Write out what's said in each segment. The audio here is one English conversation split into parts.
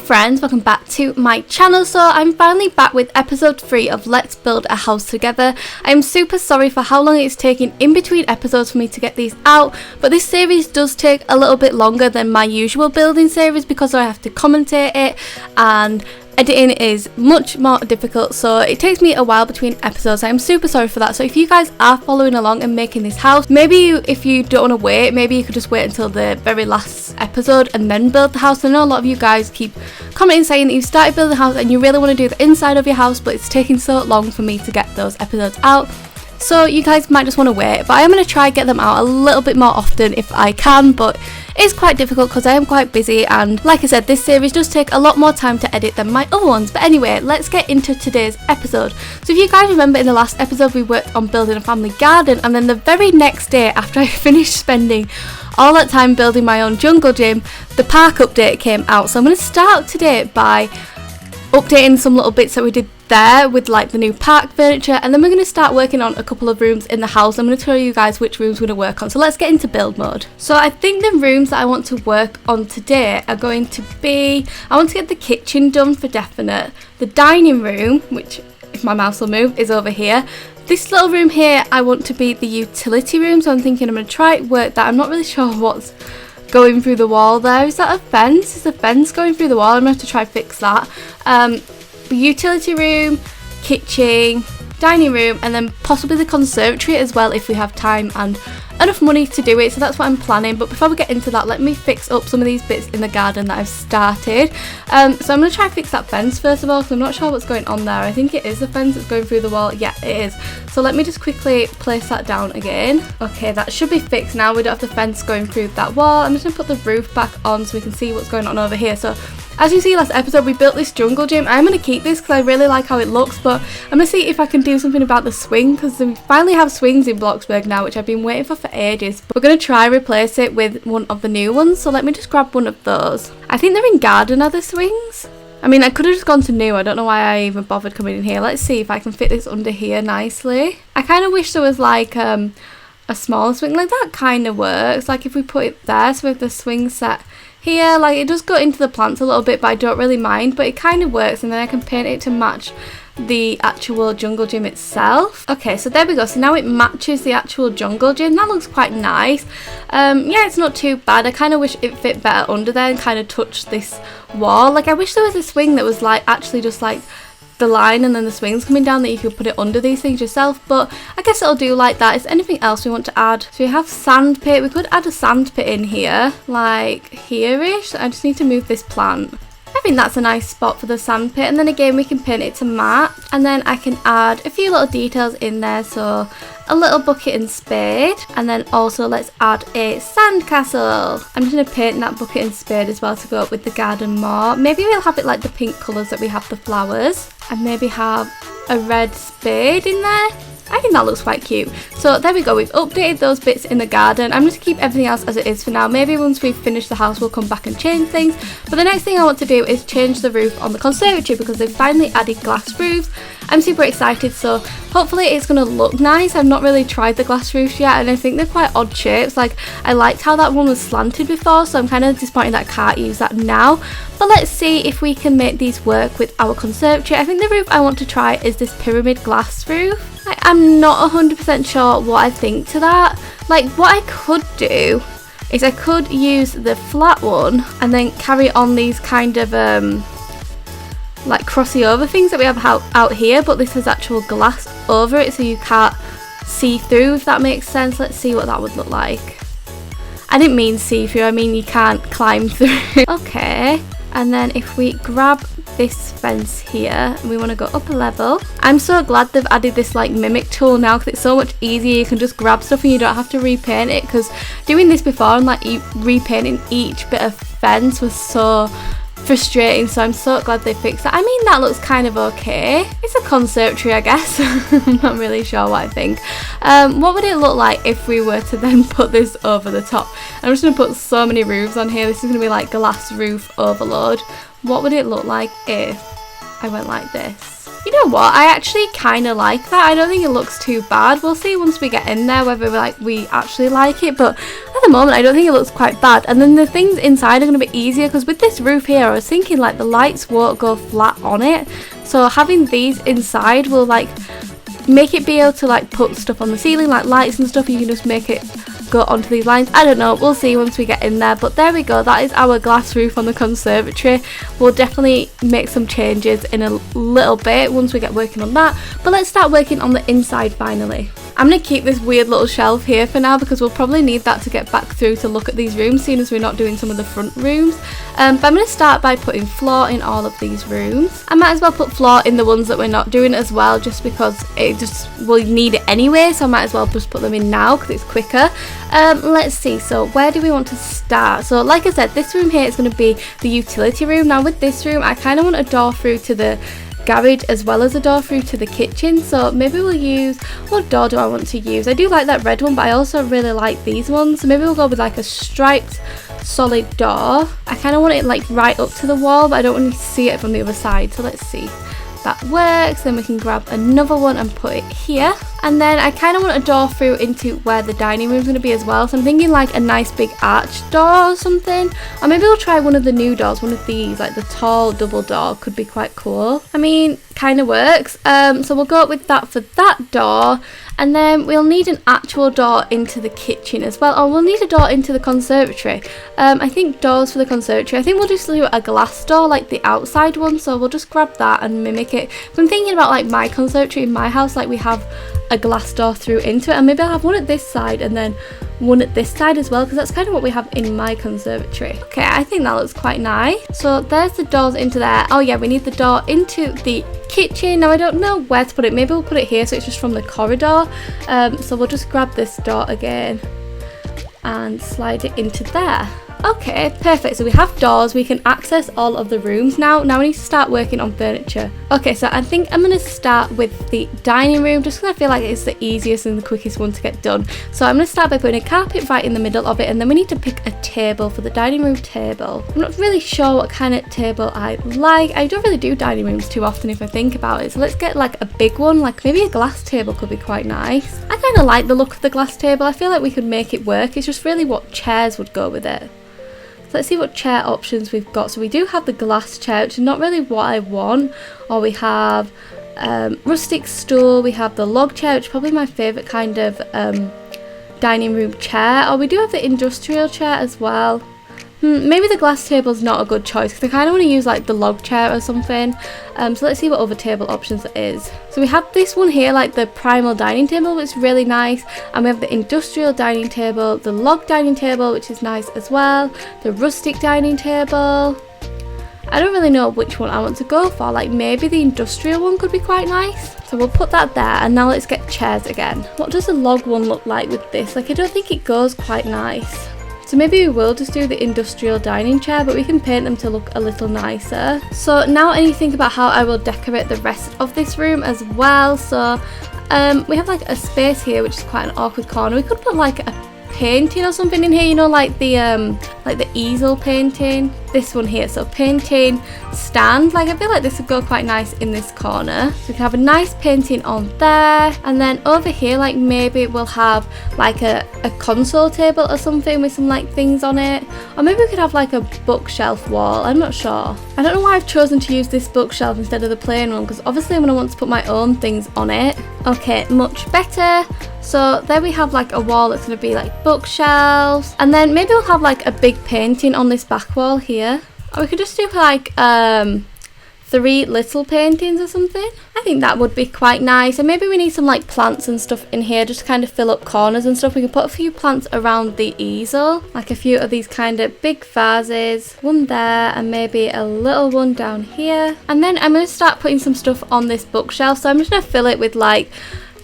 friends, welcome back to my channel. So I'm finally back with episode 3 of Let's Build a House Together. I'm super sorry for how long it's taken in between episodes for me to get these out, but this series does take a little bit longer than my usual building series because I have to commentate it and editing is much more difficult, so it takes me a while between episodes. I'm super sorry for that. So if you guys are following along and making this house, maybe if you don't want to wait, maybe you could just wait until the very last episode and then build the house. I know a lot of you guys keep commenting saying that you started building the house and you really want to do the inside of your house, but it's taking so long for me to get those episodes out. So you guys might just want to wait, but I am going to try get them out a little bit more often if I can, but it's quite difficult because I am quite busy, and like I said, this series does take a lot more time to edit than my other ones. But anyway, let's get into today's episode. So if you guys remember, in the last episode we worked on building a family garden, and then the very next day after I finished spending all that time building my own jungle gym, the park update came out. So I'm going to start today by updating some little bits that we did there with like the new park furniture, and then we're going to start working on a couple of rooms in the house. I'm going to tell you guys which rooms we're going to work on. So let's get into build mode. So I think the rooms that I want to work on today are going to be, I want to get the kitchen done for definite, the dining room, which if my mouse will move is over here. This little room here I want to be the utility room, so I'm thinking I'm going to try work that. I'm not really sure what's going through the wall there. Is that a fence? Is the fence going through the wall? I'm going to have to try fix that. Utility room, kitchen, dining room, and then possibly the conservatory as well if we have time and enough money to do it. So that's what I'm planning. But before we get into that, let me fix up some of these bits in the garden that I've started. So I'm going to try and fix that fence first of all, because I'm not sure what's going on there. I think it is the fence that's going through the wall. Yeah, it is. So let me just quickly place that down again. Okay, that should be fixed now. We don't have the fence going through that wall. I'm just going to put the roof back on so we can see what's going on over here. So as you see last episode, we built this jungle gym. I'm going to keep this because I really like how it looks, but I'm going to see if I can do something about the swing, because we finally have swings in Bloxburg now, which I've been waiting for ages. But we're going to try replace it with one of the new ones, so let me just grab one of those. I think they're in garden, are the swings? I mean, I could have just gone to new. I don't know why I even bothered coming in here. Let's see if I can fit this under here nicely. I kind of wish there was like a smaller swing. Like that kind of works. Like if we put it there, so with the swing set here, like it does go into the plants a little bit, but I don't really mind, but it kind of works, and then I can paint it to match the actual jungle gym itself. Okay, so there we go. So now it matches the actual jungle gym. That looks quite nice. Yeah, it's not too bad. I kind of wish it fit better under there and kind of touched this wall. Like I wish there was a swing that was like actually just like the line and then the swings coming down, that you could put it under these things yourself, but I guess it'll do like that. Is there anything else we want to add? So we have sand pit. We could add a sand pit in here, like here-ish. I just need to move this plant. I think that's a nice spot for the sand pit, and then again we can paint it to match, and then I can add a few little details in there, so a little bucket and spade, and then also let's add a sand castle. I'm just going to paint that bucket and spade as well to go up with the garden more. Maybe we'll have it like the pink colours that we have the flowers, and maybe have a red spade in there. I think that looks quite cute. So there we go, we've updated those bits in the garden. I'm going to keep everything else as it is for now. Maybe once we've finished the house we'll come back and change things. But the next thing I want to do is change the roof on the conservatory, because they've finally added glass roofs. I'm super excited, so hopefully it's going to look nice. I've not really tried the glass roofs yet, and I think they're quite odd shapes. Like I liked how that one was slanted before, so I'm kind of disappointed that I can't use that now. But let's see if we can make these work with our conservatory. I think the roof I want to try is this pyramid glass roof. I'm not 100% sure what I think to that. Like what I could do is I could use the flat one and then carry on these kind of like crossy over things that we have out here, but this has actual glass over it so you can't see through, if that makes sense. Let's see what that would look like. I didn't mean see through, I mean you can't climb through. Okay, and then if we grab this fence here and we want to go up a level, I'm so glad they've added this like mimic tool now, because it's so much easier. You can just grab stuff and you don't have to repaint it, because doing this before and like repainting each bit of fence was so frustrating. So I'm so glad they fixed that. I mean, that looks kind of okay. It's a conservatory, I guess. I'm not really sure what I think. What would it look like if we were to then put this over the top? I'm just going to put so many roofs on here. This is going to be like glass roof overload. What would it look like if I went like this? You know what, I actually kind of like that. I don't think it looks too bad. We'll see once we get in there whether we actually like it, but at the moment I don't think it looks quite bad. And then the things inside are going to be easier because with this roof here I was thinking like the lights won't go flat on it, so having these inside will like make it be able to like put stuff on the ceiling like lights and stuff. You can just make it go onto these lines. I don't know, we'll see once we get in there, but there we go. That is our glass roof on the conservatory. We'll definitely make some changes in a little bit once we get working on that, but let's start working on the inside finally. I'm going to keep this weird little shelf here for now because we'll probably need that to get back through to look at these rooms, seeing as we're not doing some of the front rooms. But I'm going to start by putting floor in all of these rooms. I might as well put floor in the ones that we're not doing as well, just because we'll need it anyway, so I might as well just put them in now because it's quicker. Let's see, so where do we want to start? So like I said, this room here is going to be the utility room. Now with this room I kind of want a door through to the garage as well as a door through to the kitchen, so maybe we'll use, what door do I want to use? I do like that red one, but I also really like these ones, so maybe we'll go with like a striped solid door. I kind of want it like right up to the wall, but I don't want to see it from the other side, so let's see. That works. Then we can grab another one and put it here, and then I kind of want a door through into where the dining room is going to be as well, so I'm thinking like a nice big arch door or something, or maybe we'll try one of the new doors, one of these, like the tall double door could be quite cool. I mean, kind of works. So we'll go with that for that door, and then we'll need an actual door into the kitchen as well, or we'll need a door into the conservatory. I think doors for the conservatory, I think we'll just do a glass door like the outside one, so we'll just grab that and mimic it. So I'm thinking about like my conservatory in my house, like we have a glass door through into it, and maybe I'll have one at this side and then one at this side as well, because that's kind of what we have in my conservatory. Okay, I think that looks quite nice. So there's the doors into there. Oh yeah, we need the door into the kitchen. Now I don't know where to put it. Maybe we'll put it here so it's just from the corridor. So we'll just grab this door again and slide it into there. Okay, perfect. So we have doors, we can access all of the rooms now. Now we need to start working on furniture. Okay, so I think I'm going to start with the dining room, just because I feel like it's the easiest and the quickest one to get done. So I'm going to start by putting a carpet right in the middle of it, and then we need to pick a table for the dining room table. I'm not really sure what kind of table I like. I don't really do dining rooms too often if I think about it, so let's get like a big one, like maybe a glass table could be quite nice. I kind of like the look of the glass table. I feel like we could make it work. It's just really what chairs would go with it. So let's see what chair options we've got. So we do have the glass chair, which is not really what I want. Or we have rustic stool. We have the log chair, which is probably my favourite kind of dining room chair. Or we do have the industrial chair as well. Maybe the glass table is not a good choice because I kind of want to use like the log chair or something. So let's see what other table options there is. So we have this one here, like the primal dining table, which is really nice, and we have the industrial dining table, the log dining table, which is nice as well, the rustic dining table. I don't really know which one I want to go for, like maybe the industrial one could be quite nice. So we'll put that there, and now let's get chairs again. What does the log one look like with this? Like I don't think it goes quite nice. So maybe we will just do the industrial dining chair, but we can paint them to look a little nicer. So now I need to think about how I will decorate the rest of this room as well. So we have like a space here, which is quite an awkward corner. We could put like a painting or something in here, you know, like the easel painting. This one here, so painting stand. Like I feel like this would go quite nice in this corner. So we can have a nice painting on there, and then over here, like maybe we'll have like a console table or something with some like things on it, or maybe we could have like a bookshelf wall. I'm not sure. I don't know why I've chosen to use this bookshelf instead of the plain one, because obviously I'm going to want to put my own things on it. Okay, much better. So there we have like a wall that's going to be like bookshelves, and then maybe we'll have like a big painting on this back wall here, or we could just do like 3 little paintings or something. I think that would be quite nice, and maybe we need some like plants and stuff in here just to kind of fill up corners and stuff. We can put a few plants around the easel, like a few of these kind of big vases, one there and maybe a little one down here. And then I'm going to start putting some stuff on this bookshelf, so I'm just going to fill it with like,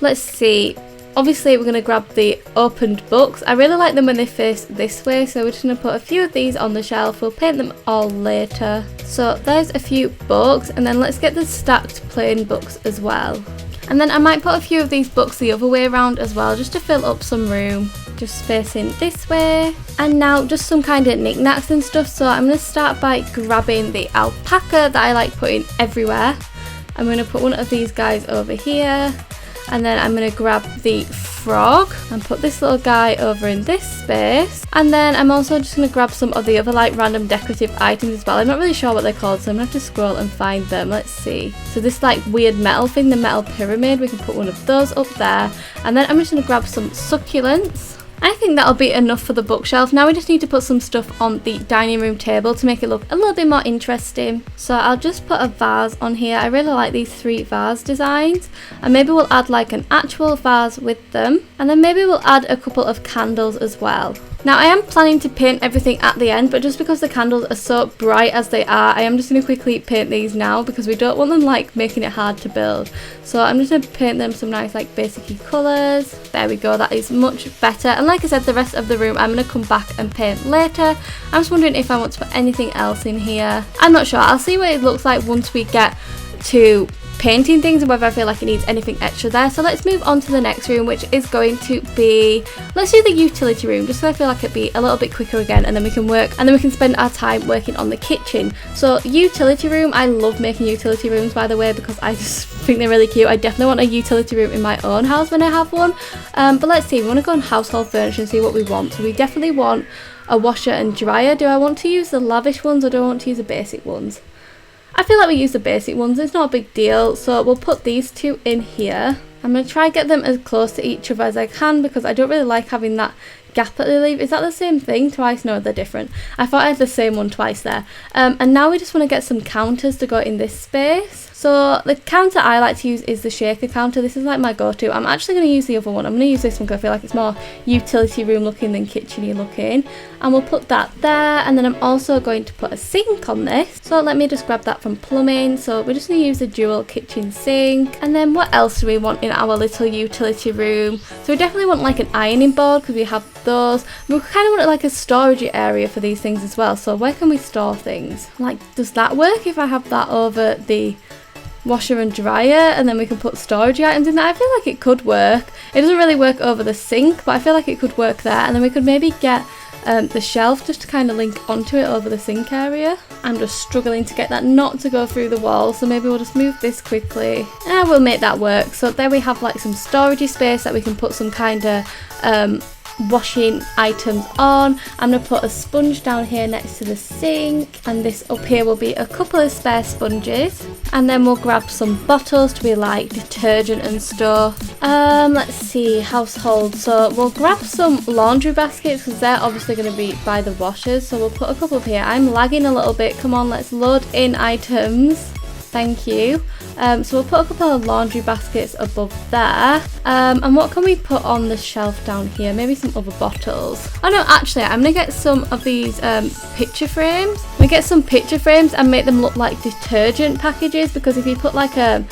let's see, obviously we're going to grab the opened books. I really like them when they face this way, so we're just going to put a few of these on the shelf. We'll paint them all later. So there's a few books, and then let's get the stacked plain books as well. And then I might put a few of these books the other way around as well, just to fill up some room. Just facing this way. And now just some kind of knickknacks and stuff. So I'm going to start by grabbing the alpaca that I like putting everywhere. I'm going to put one of these guys over here, and then I'm going to grab the frog and put this little guy over in this space. And then I'm also just going to grab some of the other like random decorative items as well. I'm not really sure what they're called, so I'm going to have to scroll and find them. Let's see. So this like weird metal thing, the metal pyramid, we can put one of those up there. And then I'm just going to grab some succulents. I think that'll be enough for the bookshelf. Now we just need to put some stuff on the dining room table to make it look a little bit more interesting. So I'll just put a vase on here. I really like these 3 vase designs, and maybe we'll add like an actual vase with them, and then maybe we'll add a couple of candles as well. Now I am planning to paint everything at the end, but just because the candles are so bright as they are, I am just going to quickly paint these now because we don't want them like making it hard to build. So I'm just going to paint them some nice like basic colours. There we go, that is much better. And like I said, the rest of the room I'm going to come back and paint later. I'm just wondering if I want to put anything else in here. I'm not sure. I'll see what it looks like once we get to painting things and whether I feel like it needs anything extra there. So let's move on to the next room, which is going to be, let's do the utility room, just so I feel like it'd be a little bit quicker again, and then we can work, and then we can spend our time working on the kitchen. So utility room, I love making utility rooms, by the way, because I just think they're really cute. I definitely want a utility room in my own house when I have one. But let's see, we want to go on household furniture and see what we want. So we definitely want a washer and dryer. Do I want to use the lavish ones or do I want to use the basic ones? I feel like we use the basic ones, it's not a big deal, so we'll put these 2 in here. I'm going to try and get them as close to each other as I can because I don't really like having that gap that they leave. Is that the same thing twice? No, they're different. I thought I had the same one twice there. And now we just want to get some counters to go in this space. So the counter I like to use is the shaker counter. This is like my go-to. I'm actually going to use the other one. I'm going to use this one because I feel like it's more utility room looking than kitchen-y looking. And we'll put that there. And then I'm also going to put a sink on this. So let me just grab that from plumbing. So we're just going to use a dual kitchen sink. And then what else do we want in our little utility room? So we definitely want like an ironing board because we have those. We kind of want like a storage area for these things as well. So where can we store things? Like, does that work if I have that over the washer and dryer, and then we can put storage items in there? I feel like it could work. It doesn't really work over the sink, but I feel like it could work there. And then we could maybe get the shelf just to kind of link onto it over the sink area. I'm just struggling to get that not to go through the wall, so maybe we'll just move this quickly and we'll make that work. So there we have like some storage space that we can put some kind of washing items on. I'm going to put a sponge down here next to the sink, and this up here will be a couple of spare sponges, and then we'll grab some bottles to be like detergent and stuff. Let's see, household, so we'll grab some laundry baskets because they're obviously going to be by the washers, so we'll put a couple up here. I'm lagging a little bit, come on, let's load in items. Thank you. So we'll put a couple of laundry baskets above there. And what can we put on the shelf down here? Maybe some other bottles. Oh no, actually, I'm going to get some of these picture frames. We get some picture frames and make them look like detergent packages, because if you put like a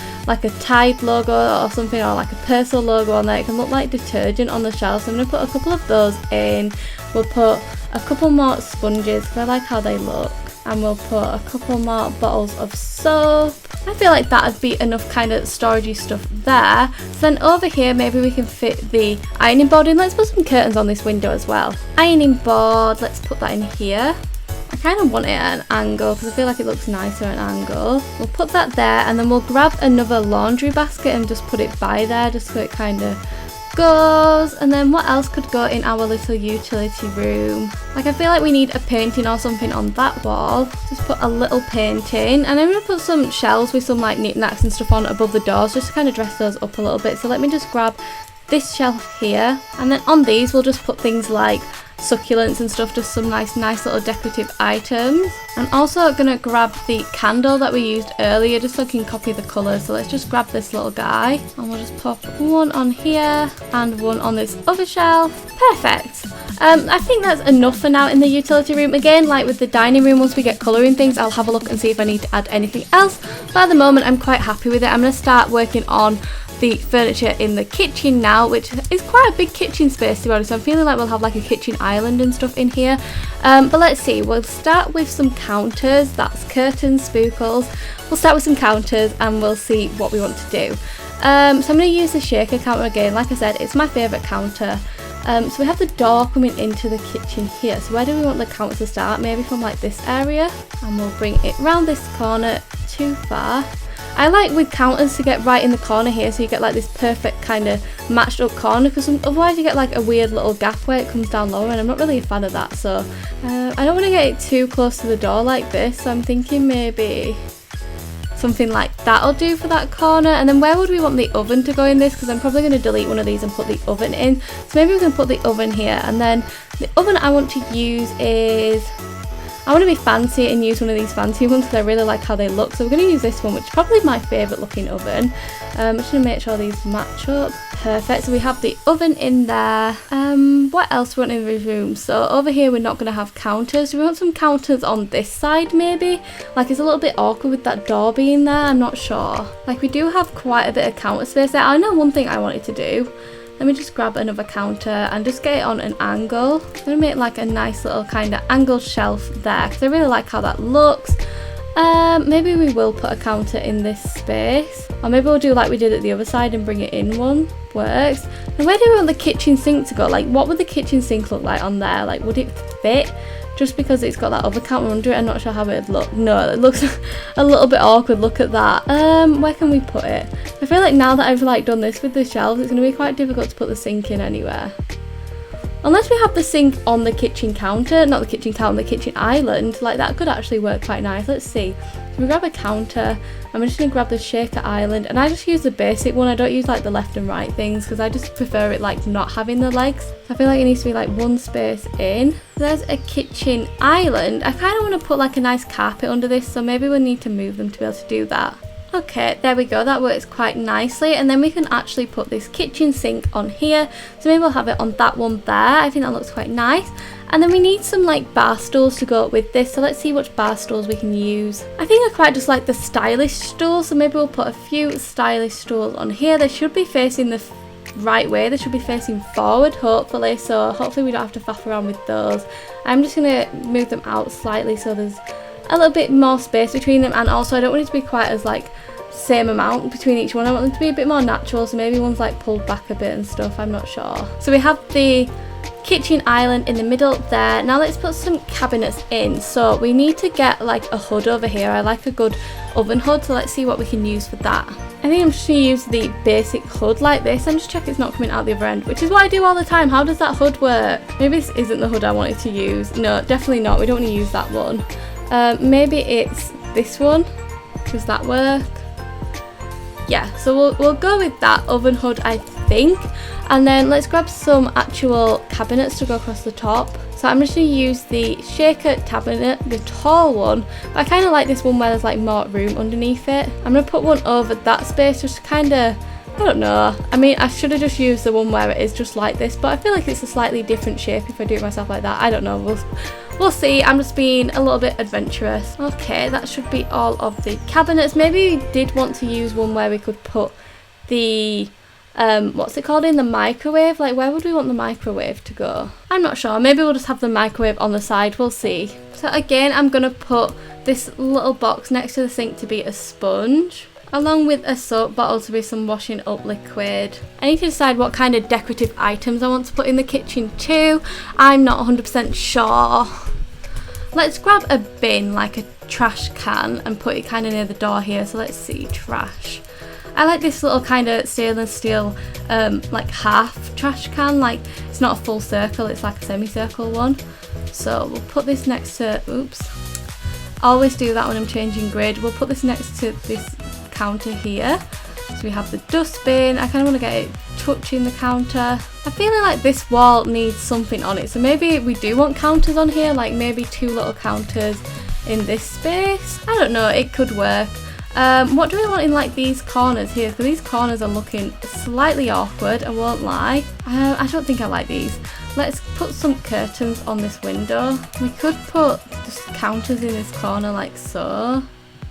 Tide logo or something, or like a Persil logo on there, it can look like detergent on the shelf. So I'm going to put a couple of those in. We'll put a couple more sponges because I like how they look. And we'll put a couple more bottles of soap. I feel like that would be enough kind of storagey stuff there. So then over here, maybe we can fit the ironing board in. Let's put some curtains on this window as well. Ironing board, let's put that in here. I kind of want it at an angle because I feel like it looks nicer at an angle. We'll put that there, and then we'll grab another laundry basket and just put it by there just so it kind of goes. And then what else could go in our little utility room? Like, I feel like we need a painting or something on that wall. Just put a little painting, and I'm going to put some shelves with some like knickknacks and stuff on above the doors just to kind of dress those up a little bit. So let me just grab this shelf here, and then on these we'll just put things like succulents and stuff, just some nice little decorative items. I'm also gonna grab the candle that we used earlier just so I can copy the colours. So let's just grab this little guy, and we'll just pop one on here and one on this other shelf. Perfect. I think that's enough for now in the utility room. Again, like with the dining room, once we get colouring things, I'll have a look and see if I need to add anything else, but at the moment I'm quite happy with it. I'm going to start working on the furniture in the kitchen now, which is quite a big kitchen space to be honest. So I'm feeling like we'll have like a kitchen island and stuff in here. But let's see, we'll start with some counters. That's curtains, spookles. We'll start with some counters and we'll see what we want to do. So I'm going to use the shaker counter again. Like I said, it's my favourite counter. So we have the door coming into the kitchen here. So where do we want the counter to start? Maybe from like this area, and we'll bring it round this corner too far. I like with counters to get right in the corner here, so you get like this perfect kind of matched up corner, because otherwise you get like a weird little gap where it comes down lower, and I'm not really a fan of that. So I don't want to get it too close to the door like this, so I'm thinking maybe something like that'll do for that corner. And then where would we want the oven to go in this, because I'm probably going to delete one of these and put the oven in, so maybe we can put the oven here. And then the oven I want to use is, I want to be fancy and use one of these fancy ones because I really like how they look, so we're going to use this one, which is probably my favourite looking oven. I'm just going to make sure these match up. Perfect, so we have the oven in there. What else do we want in the room? So over here we're not going to have counters. Do we want some counters on this side maybe? Like, it's a little bit awkward with that door being there, I'm not sure. Like, we do have quite a bit of counter space there. I know one thing I wanted to do. Let me just grab another counter and just get it on an angle. I'm going to make like a nice little kind of angled shelf there because I really like how that looks. Maybe we will put a counter in this space, or maybe we'll do like we did at the other side and bring it in one. Works. And where do we want the kitchen sink to go? Like, what would the kitchen sink look like on there? Like, would it fit? Just because it's got that other counter under it, I'm not sure how it would look. No, it looks a little bit awkward. Look at that. Where can we put it? I feel like now that I've like done this with the shelves, it's going to be quite difficult to put the sink in anywhere. Unless we have the sink on the kitchen counter, not the kitchen counter, the kitchen island, like that could actually work quite nice. Let's see. So we grab a counter, I'm just going to grab the shaker island, and I just use the basic one. I don't use like the left and right things because I just prefer it like not having the legs. So I feel like it needs to be like one space in. There's a kitchen island. I kind of want to put like a nice carpet under this, so maybe we'll need to move them to be able to do that. Okay, there we go, that works quite nicely, and then we can actually put this kitchen sink on here, so maybe we'll have it on that one there. I think that looks quite nice. And then we need some like bar stools to go up with this, so let's see which bar stools we can use. I think I quite just like the stylish stools, so maybe we'll put a few stylish stools on here. They should be facing the right way, they should be facing forward hopefully, so hopefully we don't have to faff around with those. I'm just going to move them out slightly so there's a little bit more space between them, and also I don't want it to be quite as like same amount between each one. I want them to be a bit more natural, so maybe one's like pulled back a bit and stuff, I'm not sure. So we have the kitchen island in the middle there. Now let's put some cabinets in. So we need to get like a hood over here. I like a good oven hood, so let's see what we can use for that. I think I'm just going to use the basic hood like this. I'm just checking it's not coming out the other end, which is what I do all the time. How does that hood work? Maybe this isn't the hood I wanted to use. No, definitely not. We don't want to use that one. Maybe it's this one. Does that work? Yeah, so we'll go with that oven hood, I think. And then let's grab some actual cabinets to go across the top. So I'm just going to use the shaker cabinet, the tall one, but I kind of like this one where there's like more room underneath it. I'm going to put one over that space just to kind of, I don't know, I mean I should have just used the one where it is just like this, but I feel like it's a slightly different shape if I do it myself like that. I don't know, we'll see. I'm just being a little bit adventurous. Okay, that should be all of the cabinets. Maybe we did want to use one where we could put the what's it called, in the microwave. Like, where would we want the microwave to go? I'm not sure. Maybe we'll just have the microwave on the side, we'll see. So again, I'm gonna put this little box next to the sink to be a sponge, along with a soap bottle to be some washing up liquid. I need to decide what kind of decorative items I want to put in the kitchen too. I'm not 100% sure. Let's grab a bin, like a trash can, and put it kind of near the door here. So let's see, trash. I like this little kind of stainless steel like half trash can. Like, it's not a full circle, it's like a semicircle one. So we'll put this next to, oops, I always do that when I'm changing grid. We'll put this next to this counter here. So we have the dustbin. I kind of want to get it touching the counter. I'm feeling like this wall needs something on it, so maybe we do want counters on here, like maybe 2 little counters in this space. I don't know, it could work. What do we want in like these corners here? Because these corners are looking slightly awkward, I won't lie. I don't think I like these. Let's put some curtains on this window. We could put just counters in this corner like so.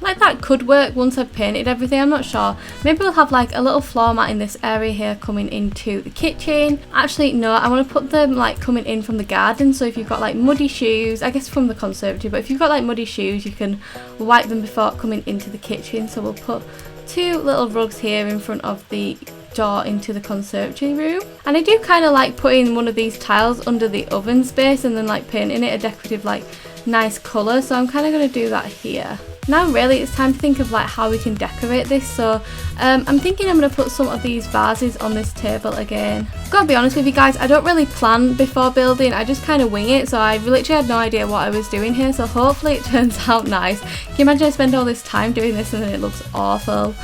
Like, that could work once I've painted everything, I'm not sure. Maybe we'll have like a little floor mat in this area here coming into the kitchen. Actually, no, I want to put them like coming in from the garden. So if you've got like muddy shoes, I guess from the conservatory, but if you've got like muddy shoes, you can wipe them before coming into the kitchen. So we'll put 2 little rugs here in front of the door into the conservatory room. And I do kind of like putting one of these tiles under the oven space and then like painting it a decorative like nice colour. So I'm kind of going to do that here. Now really it's time to think of like how we can decorate this. So I'm thinking I'm going to put some of these vases on this table again. Gotta be honest with you guys, I don't really plan before building, I just kind of wing it, so I literally had no idea what I was doing here, so hopefully it turns out nice. Can you imagine I spend all this time doing this and then it looks awful?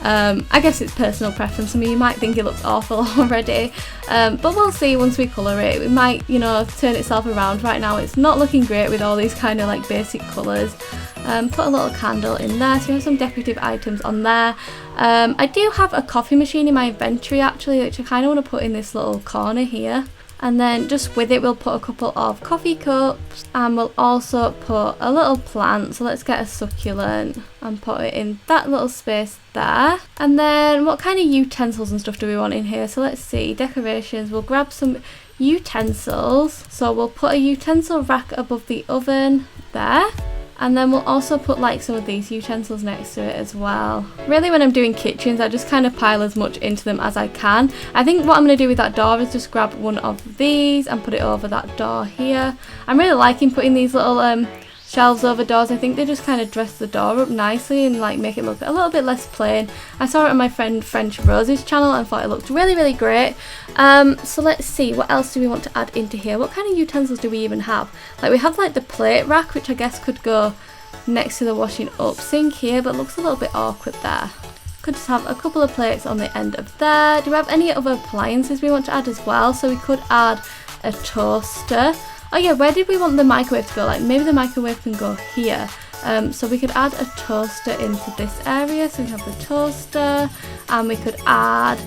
I guess it's personal preference. I mean, you might think it looks awful already, but we'll see once we colour it. It might, you know, turn itself around. Right now it's not looking great with all these kind of like basic colours. Put a little candle in there, so we have some decorative items on there. I do have a coffee machine in my inventory actually, which I kind of want to put in this little corner here. And then just with it we'll put a couple of coffee cups, and we'll also put a little plant. So let's get a succulent and put it in that little space there. And then what kind of utensils and stuff do we want in here? So let's see, decorations, we'll grab some utensils. So we'll put a utensil rack above the oven there. And then we'll also put like some of these utensils next to it as well. Really when I'm doing kitchens I just kind of pile as much into them as I can. I think what I'm going to do with that door is just grab one of these and put it over that door here. I'm really liking putting these little shelves over doors. I think they just kind of dress the door up nicely and like make it look a little bit less plain. I saw it on my friend French Rose's channel and thought it looked really great. So let's see, what else do we want to add into here? What kind of utensils do we even have? Like we have like the plate rack, which I guess could go next to the washing up sink here, but looks a little bit awkward there. Could just have a couple of plates on the end of there. Do we have any other appliances we want to add as well? So we could add a toaster. Oh yeah, where did we want the microwave to go? Like maybe the microwave can go here. So we could add a toaster into this area. So we have the toaster, and we could add,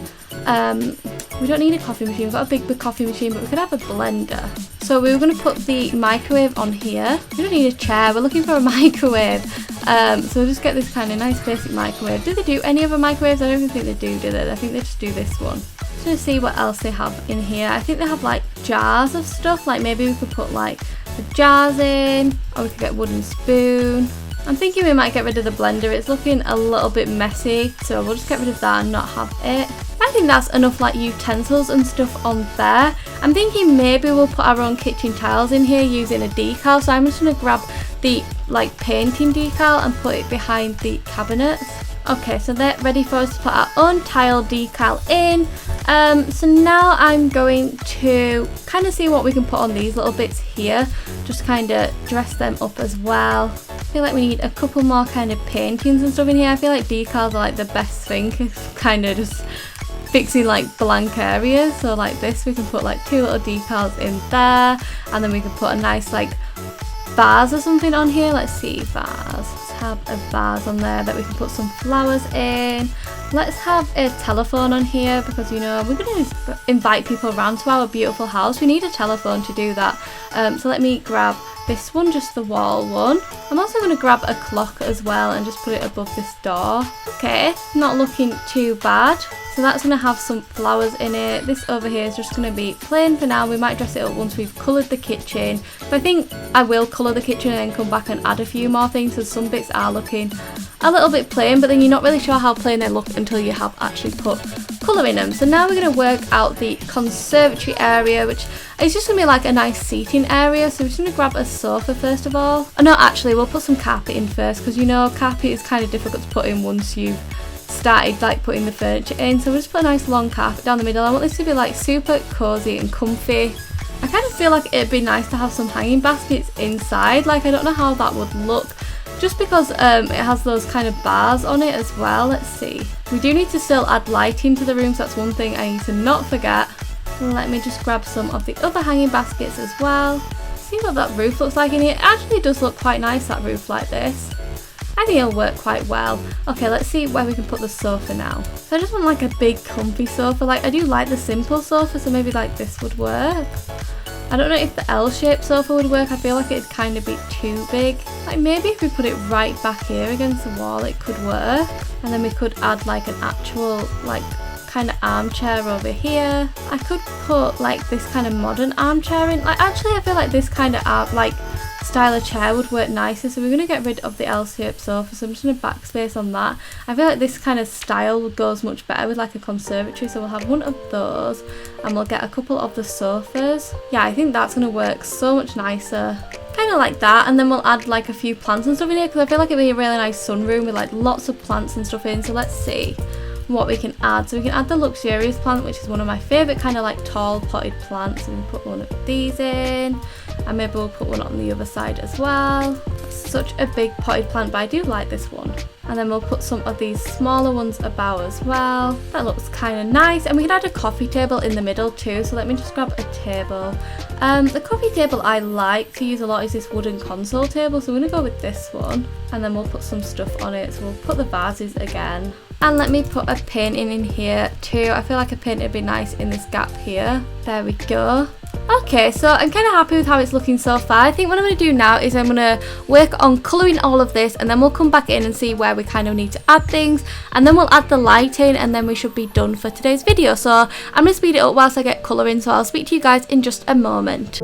we don't need a coffee machine, we've got a big coffee machine, but we could have a blender. So we were going to put the microwave on here. We don't need a chair, we're looking for a microwave. So we'll just get this kind of nice basic microwave. Do they do any other microwaves? I don't even think they do they? I think they just do this one. Just to see what else they have in here. I think they have like jars of stuff, like maybe we could put like the jars in, or we could get a wooden spoon. I'm thinking we might get rid of the blender, it's looking a little bit messy, so we'll just get rid of that and not have it. I think that's enough like utensils and stuff on there. I'm thinking maybe we'll put our own kitchen tiles in here using a decal, so I'm just going to grab the like painting decal and put it behind the cabinets. Okay, so they're ready for us to put our own tile decal in. So now I'm going to kind of see what we can put on these little bits here, just kind of dress them up as well. I feel like we need a couple more kind of paintings and stuff in here. I feel like decals are like the best thing, it's kind of just fixing like blank areas. So like this, we can put like 2 little decals in there, and then we can put a nice like vase or something on here. Let's see, vase. Let's have a vase on there that we can put some flowers in. Let's have a telephone on here because, you know, we're going to invite people around to our beautiful house. We need a telephone to do that. So let me grab this one, just the wall one. I'm also going to grab a clock as well and just put it above this door. Okay, not looking too bad. So that's going to have some flowers in it. This over here is just going to be plain for now. We might dress it up once we've coloured the kitchen. But I think I will colour the kitchen and then come back and add a few more things, because some bits are looking a little bit plain, but then you're not really sure how plain they look until you have actually put colour in them. So now we're going to work out the conservatory area, which is just going to be like a nice seating area. So we're just going to grab a sofa first of all. Oh no, actually we'll put some carpet in first, because you know carpet is kind of difficult to put in once you've started like putting the furniture in. So we'll just put a nice long carpet down the middle. I want this to be like super cozy and comfy. I kind of feel like it'd be nice to have some hanging baskets inside. Like I don't know how that would look, just because it has those kind of bars on it as well. Let's see. We do need to still add lighting to the rooms. That's one thing I need to not forget. Let me just grab some of the other hanging baskets as well. See what that roof looks like in here. It actually does look quite nice, that roof like this. I think it'll work quite well. Okay, let's see where we can put the sofa now. So I just want like a big comfy sofa. Like I do like the simple sofa, so maybe like this would work. I don't know if the L-shaped sofa would work. I feel like it'd kind of be too big. Like maybe if we put it right back here against the wall, it could work. And then we could add like an actual like kind of armchair over here. I could put like this kind of modern armchair in. Like actually I feel like this kind of like style of chair would work nicer. So we're going to get rid of the L-shaped sofa, so I'm just going to backspace on that. I feel like this kind of style goes much better with like a conservatory, so we'll have one of those and we'll get a couple of the sofas. Yeah, I think that's going to work so much nicer. kind of like that, and then we'll add like a few plants and stuff in here because I feel like it'd be a really nice sunroom with like lots of plants and stuff in. So let's see what we can add. So we can add the luxurious plant, which is one of my favourite kind of like tall potted plants, and we put one of these in, and maybe we'll put one on the other side as well. Such a big potted plant, but I do like this one. And then we'll put some of these smaller ones about as well. That looks kind of nice, and we can add a coffee table in the middle too, so let me just grab a table. The coffee table I like to use a lot is this wooden console table, so we're going to go with this one, and then we'll put some stuff on it. So we'll put the vases again, and let me put a painting in here too. I feel like a painting would be nice in this gap here. There we go. Okay, so I'm kind of happy with how it's looking so far. I think what I'm going to do now is I'm going to work on colouring all of this, and then we'll come back in and see where we kind of need to add things, and then we'll add the lighting, and then we should be done for today's video. So I'm going to speed it up whilst I get colouring, so I'll speak to you guys in just a moment.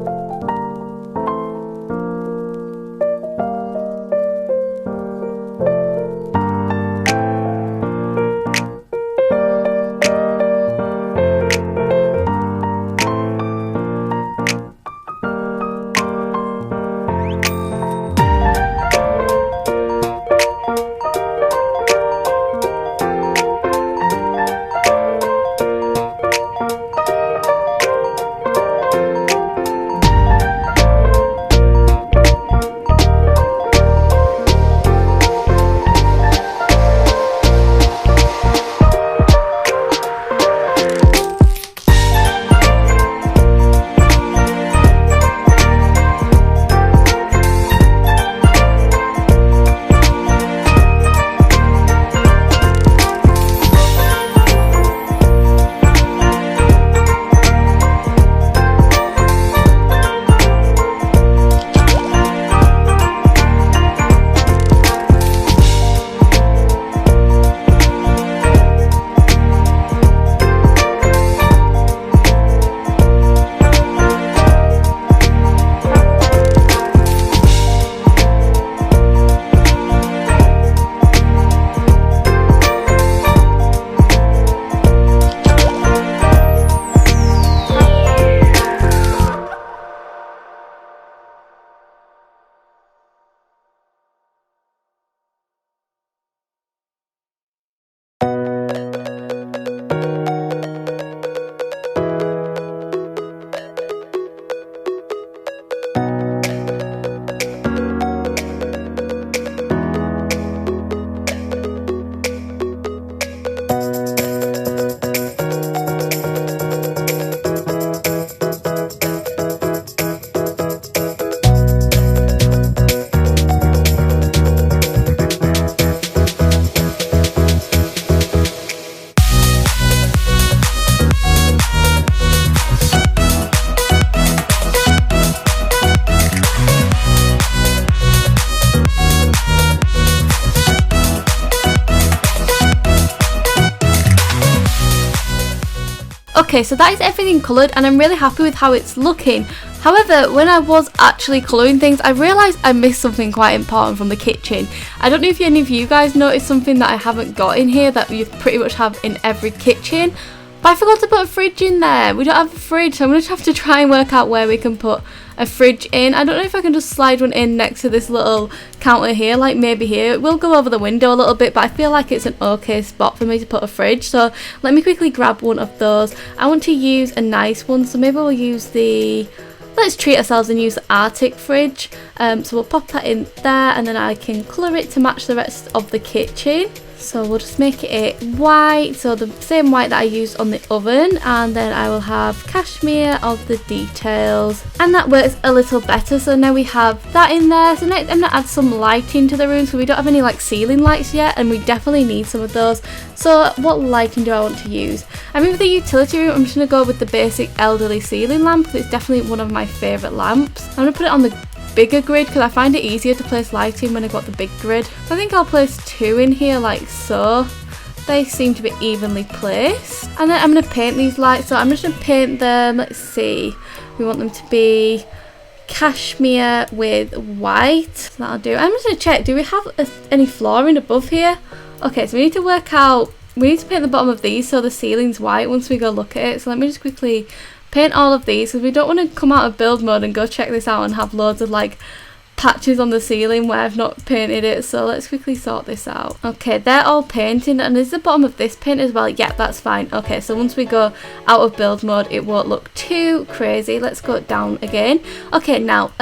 Okay, so that is everything coloured, and I'm really happy with how it's looking. However, when I was actually colouring things, I realised I missed something quite important from the kitchen. I don't know if any of you guys noticed something that I haven't got in here that you pretty much have in every kitchen, but I forgot to put a fridge in there. We don't have a fridge, so I'm going to have to try and work out where we can put a fridge in. I don't know if I can just slide one in next to this little counter here, like maybe here. It will go over the window a little bit, but I feel like it's an okay spot for me to put a fridge. So let me quickly grab one of those. I want to use a nice one, so maybe we'll use the... Let's treat ourselves and use the Arctic fridge. So we'll pop that in there, and then I can colour it to match the rest of the kitchen. So we'll just make it white, so the same white that I used on the oven, and then I will have cashmere of the details, and that works a little better. So now we have that in there. So next I'm going to add some lighting to the room, so we don't have any like ceiling lights yet, and we definitely need some of those. So what lighting do I want to use? I mean, for the utility room, I'm just going to go with the basic elderly ceiling lamp, because it's definitely one of my favourite lamps. I'm going to put it on the bigger grid because I find it easier to place lighting when I've got the big grid. So I think I'll place two in here like so. They seem to be evenly placed. And then I'm going to paint these lights. So I'm just going to paint them. Let's see. We want them to be cashmere with white. So that'll do. I'm just going to check. Do we have any flooring above here? Okay, so we need to work out. We need to paint the bottom of these so the ceiling's white once we go look at it. So let me just quickly paint all of these because we don't want to come out of build mode and go check this out and have loads of like patches on the ceiling where I've not painted it. So let's quickly sort this out. Okay, they're all painted, and there's the bottom of this paint as well. Yeah, that's fine. Okay, so once we go out of build mode it won't look too crazy. Let's go down again. Okay, now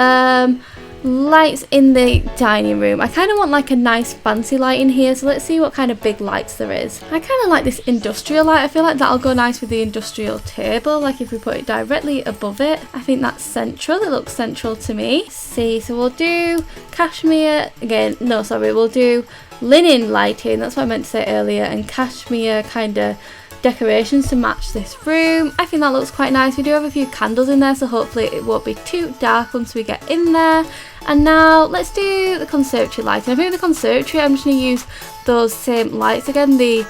lights in the dining room. I kind of want like a nice fancy light in here, so let's see what kind of big lights there is. I kind of like this industrial light. I feel like that'll go nice with the industrial table, like if we put it directly above it. I think that's central. It looks central to me. See, so we'll do cashmere again. No, sorry, we'll do linen lighting. That's what I meant to say earlier, and cashmere kind of decorations to match this room. I think that looks quite nice. We do have a few candles in there, so hopefully it won't be too dark once we get in there. And now let's do the conservatory lighting. I think with the conservatory I'm just going to use those same lights again, the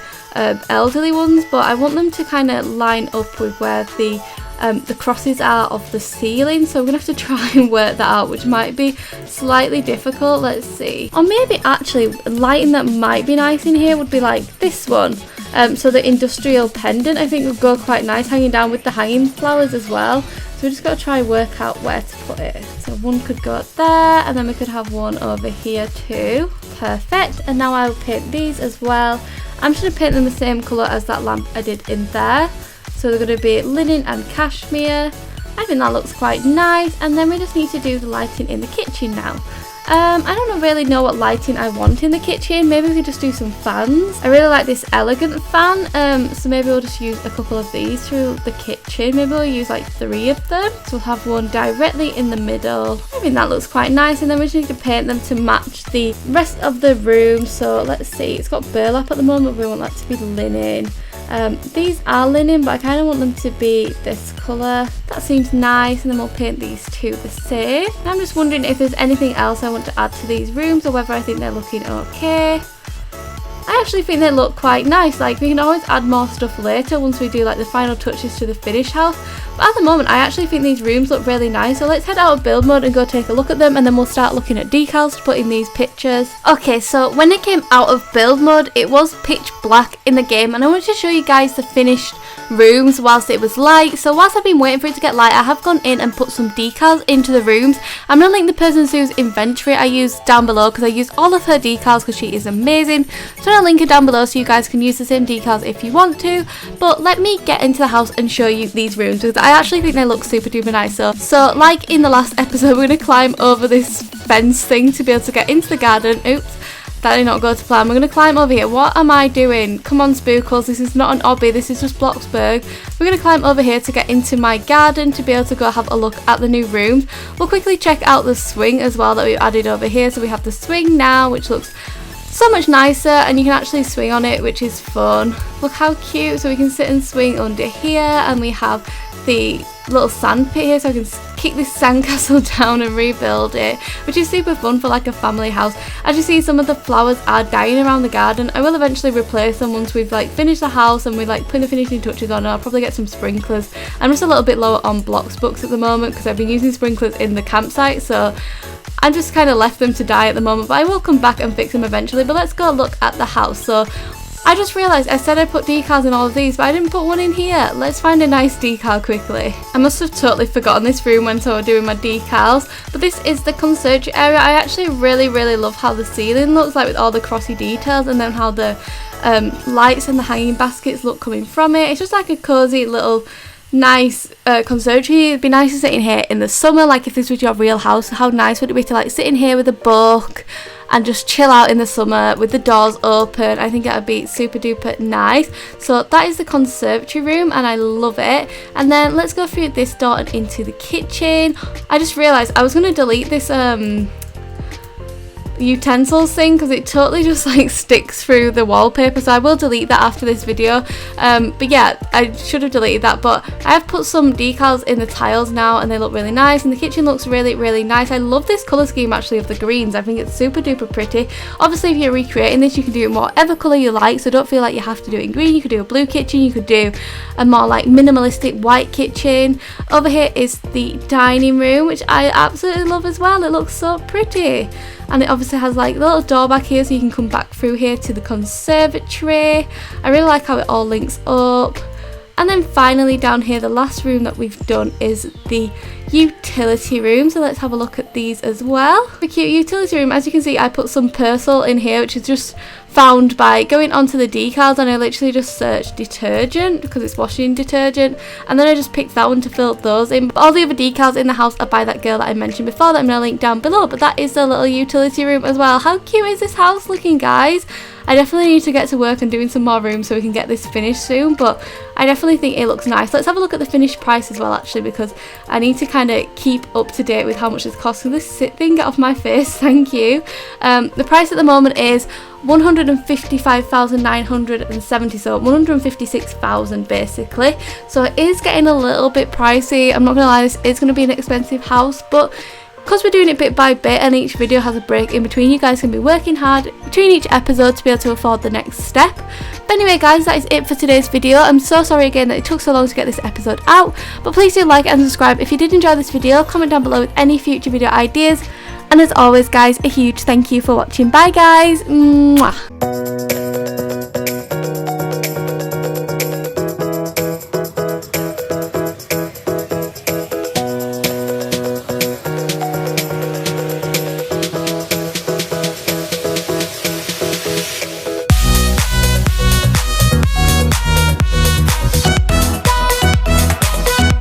elderly ones, but I want them to kind of line up with where the crosses are of the ceiling, so I'm gonna have to try and work that out, which might be slightly difficult. Let's see. Or maybe actually lighting that might be nice in here would be like this one. So the industrial pendant I think would go quite nice hanging down with the hanging flowers as well. So we just got to try and work out where to put it. So one could go up there, and then we could have one over here too. Perfect. And now I'll paint these as well. I'm just going to paint them the same colour as that lamp I did in there. So they're going to be linen and cashmere. I think that looks quite nice. And then we just need to do the lighting in the kitchen now. I don't really know what lighting I want in the kitchen. Maybe we could just do some fans. I really like this elegant fan, so maybe we'll just use a couple of these through the kitchen. Maybe we'll use like 3 of them. So we'll have one directly in the middle. I think that looks quite nice, and then we just need to paint them to match the rest of the room. So let's see, it's got burlap at the moment. We want that to be linen. These are linen, but I kind of want them to be this colour. That seems nice, and then we'll paint these two the same. And I'm just wondering if there's anything else I want to add to these rooms, or whether I think they're looking okay. I actually think they look quite nice. Like, we can always add more stuff later once we do like the final touches to the finished house, but at the moment I actually think these rooms look really nice. So let's head out of build mode and go take a look at them, and then we'll start looking at decals to put in these pictures. Okay, so when it came out of build mode it was pitch black in the game, and I wanted to show you guys the finished rooms whilst it was light. So whilst I've been waiting for it to get light, I have gone in and put some decals into the rooms. I'm going to link the person whose inventory I used down below, because I used all of her decals because she is amazing. So I'll link it down below so you guys can use the same decals if you want to. But let me get into the house and show you these rooms, because I actually think they look super duper nice. So like in the last episode, we're going to climb over this fence thing to be able to get into the garden. Oops. That did not go to plan. We're going to climb over here. What am I doing? Come on, spookles. This is not an obby. This is just Bloxburg. We're going to climb over here to get into my garden to be able to go have a look at the new rooms. We'll quickly check out the swing as well that we've added over here. So we have the swing now, which looks so much nicer, and you can actually swing on it, which is fun. Look how cute. So we can sit and swing under here, and we have the little sand pit here, so I can kick this sandcastle down and rebuild it, which is super fun for like a family house. As you see, some of the flowers are dying around the garden. I will eventually replace them once we've like finished the house and we like put the finishing touches on. I'll probably get some sprinklers. I'm just a little bit lower on Bloxburg at the moment because I've been using sprinklers in the campsite, so I just kind of left them to die at the moment, but I will come back and fix them eventually. But let's go look at the house. So I just realised I said I put decals in all of these, but I didn't put one in here. Let's find a nice decal quickly. I must have totally forgotten this room when I was doing my decals, but this is the conservatory area. I actually really love how the ceiling looks like with all the crossy details, and then how the lights and the hanging baskets look coming from it. It's just like a cosy little nice conservatory. It'd be nice to sit in here in the summer, like if this was your real house. How nice would it be to like sit in here with a book and just chill out in the summer with the doors open? I think it would be super duper nice. So that is the conservatory room, and I love it. And then let's go through this door and into the kitchen. I just realised I was going to delete this utensils thing because it totally just like sticks through the wallpaper, so I will delete that after this video. But yeah, I should have deleted that, but I have put some decals in the tiles now, and they look really nice, and the kitchen looks really nice. I love this colour scheme actually of the greens. I think it's super duper pretty. Obviously if you're recreating this, you can do it in whatever colour you like, so don't feel like you have to do it in green. You could do a blue kitchen, you could do a more like minimalistic white kitchen. Over here is the dining room, which I absolutely love as well. It looks so pretty, and it obviously has like a little door back here, so you can come back through here to the conservatory. I really like how it all links up. And then finally down here, the last room that we've done is the utility room. So let's have a look at these as well. The cute utility room, as you can see, I put some Persil in here, which is just found by going onto the decals, and I literally just searched detergent because it's washing detergent, and then I just picked that one to fill those in. All the other decals in the house are by that girl that I mentioned before that I'm going to link down below, but that is the little utility room as well. How cute is this house looking, guys? I definitely need to get to work on doing some more rooms so we can get this finished soon, but I definitely think it looks nice. Let's have a look at the finished price as well, actually, because I need to kind of keep up to date with how much this costs. So this sit thing, get off my face, thank you. The price at the moment is 155,970, so 156,000 basically. So it is getting a little bit pricey. I'm not gonna lie, this is gonna be an expensive house, but because we're doing it bit by bit and each video has a break in between, you guys can be working hard between each episode to be able to afford the next step. But anyway guys, that is it for today's video. I'm so sorry again that it took so long to get this episode out, but please do like and subscribe if you did enjoy this video. Comment down below with any future video ideas, and as always guys, a huge thank you for watching. Bye guys. Mwah.